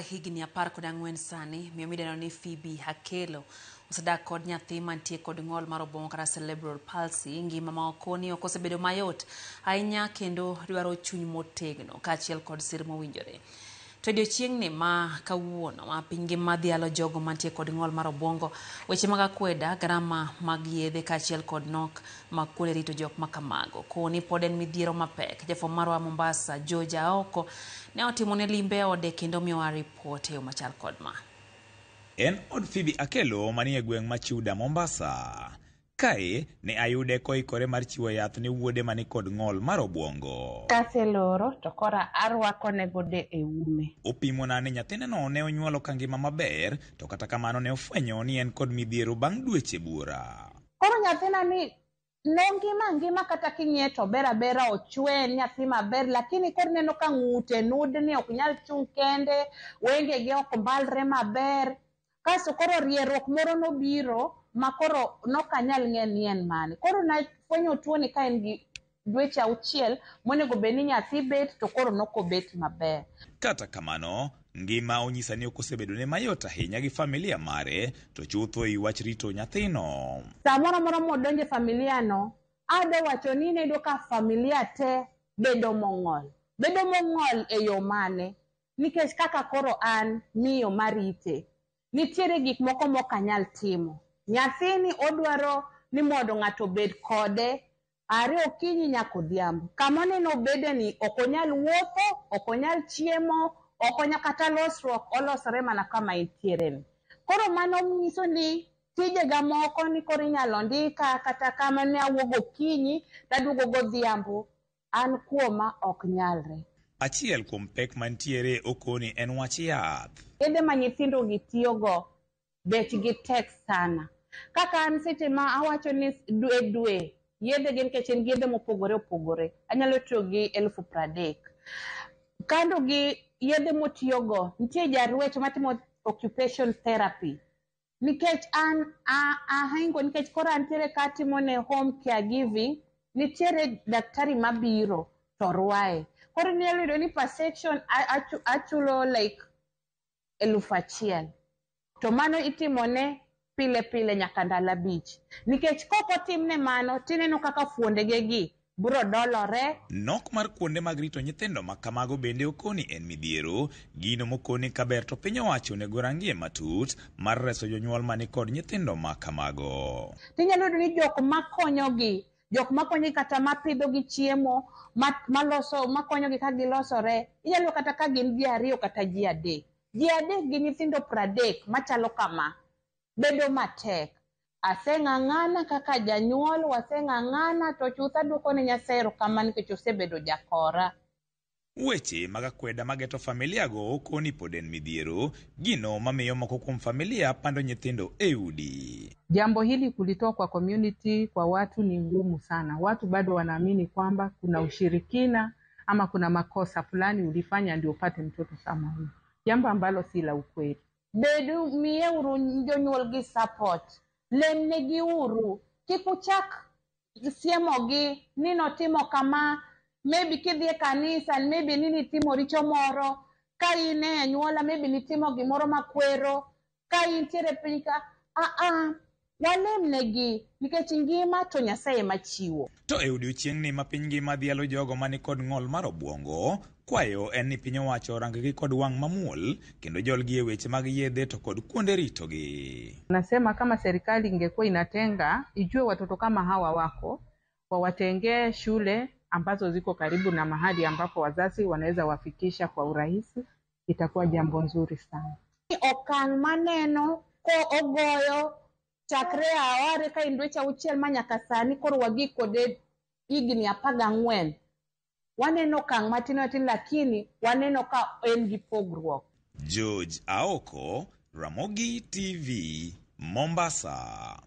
Higni 14 sani, miyo midendo ni Phoebe Hakelo osedak kod nyathi mantie kod ng'ol mar obwongo kata cerebral palsy. Ngima ma okoni ok osebedo mayot ahinya kendo dwaro chuny motegno kaachiel kod sir mowinjore. To odiochieng'ni ma kawuono ma piny ngima dhialo jogo mantie kod ng'ol mar obwongo, weche mag akweda, garama mag yedhe kaachiel kod nok mag kuonde rito jok ma kamago koni pod en midhiero mapek. Jafwambo marwa Mombasa George Aoko ne otimone limbe e ode kendo miyowa ripot e yo machal kod ma. En od Phoebe Hakelo manie gweng' ma Chuda, Mombasa. Kae ne ayude koikore mar chiwo yath ne wuode mani kod ng'ol mar obwongo. Kaseloro to kora arwako ne gode e ume. Opimona ni nyathineno ne onyuolo ka ngima maber, to kata kamano ne ofwenyo ni en kod midhiero bang' dweche buora. Koro nyathina ni ngima kata king'iye to bera ochwe, nyathi maber, lakini koro neno ka ng'ute nudni ok nyal chung' kende, wengege ok mbalre maber. Kaso koro rieruok moro nobiro ma koro nokanyal ng'e ni en mane. Koro nafwenyo tuoni ka en gi dweche 6 monego bed ni nyathi bet, to koro nokobet maber. Kata kamano, ngima onyisa ni ok osebedo ne mayot ahinya gi familia mare, to chutho i wach rito nyathino. Samoro moro modonje familia no, ado wacho ni nedo ka familia te bedo mong'ol. Bedo mong'ol e yo mane? Nikech kaka koro an miyo marite, nitiere gik moko mokanyal timo. Nyathini odwaro ni mondo ng'ato bed kode are okinyi nyaka odhiambo. Kama neno bede ni ok onyal wuotho, ok onyal chiemo, ok onyal kata losruok, olosore mana kama entiere ni. Koro mano nyiso ni tijega moko ni koro inyalo ndika, kata kama ne awuogo okinyi taduogo godhiambo, an kuoma ok nyalre. Achiel kuom pek mantiere okoni en wach yath. Yedhe ma nyithindo gi tiyogo bechgi tek sana. Kaka an seche ma awacho ni dwe yedhe gi nikech en yedhe mopogore opogore, anyalo tiyo gi 30,000. Kando gi yedhe motiyogo, nitie jarwecho matimo occupation therapy. Nikech an ahingo nikech koro antiere katimo ne home caregiving, nitiere daktari mabiro to rwae. Koro nyalo yudo ni per section achulo like 1,000. To mano itimone pile nyaka ndalo 5. Nikech koko timne mano, tineno kaka fuondegegi biro dolore. Nok mar kuonde mag rito nyithindo ma kamago bende okoni en midhiero, gino mokoni kaber to piny owacho onego rangie matut mar reso jonyuol mani kod nyithindo ma kamago. Tinyalo yudo ni jok makonyogi kata mapidhogi chiemo, makonyogi ka gilosore, inyalo kata ka gin ji 2 kata ji 3. Ji 3 gi nyithindo 30 machalo kama bedo matek. Aseng'ang'ana kaka janyuol, waseng'ang'ana, to chutha duoko ne Nyasaye erokamano nikech osebedo jakora. Weche mag akweda mageto familiago okoni pod en midhiero, gino mamiyo moko kuom familia pando nyithindo e udi. Jambo hili kulitoa kwa community, kwa watu ni ngumu sana. Watu bado wanaamini kwamba kuna ushirikina ama kuna makosa fulani ulifanya ndio upate mtoto kama huyu. Jambo ambalo si la ukweli. Bedu miye uru jonyuol gi support. Lemnegi uru. Kik uchak siemogi ni notimo kama, maybe kidhi kanisa, maybe nini timo richo moro, ka in e anyuola maybe nitimo gimoro makwero, ka intiere piny ka, walemnegi nikech ngima to Nyasaye machiwo. To e odiochieng'ni ma piny ngima dhialo jogo mani kod ng'ol mar obwongo, kwayo en ni piny owacho ranggi kod wang' mamuol kendo jolgi e weche mag yedhe to kod kuonde ritogi. Nasema kama serikali ingekuwa inatenga, ijue watoto kama hawa wako, wawatengee shule ambazo ziko karibu na mahali ambapo wazazi wanaweza wafikisha kwa urahisi, itakuwa jambo nzuri sana. Okang' maneno ko ogoyo chakre aware ka in dweche 6 manyaka sani, koro wagi kode higni 14. Waneno okang' matin lakini waneno ka en gi pogruok. George Aoko, Ramogi TV, Mombasa.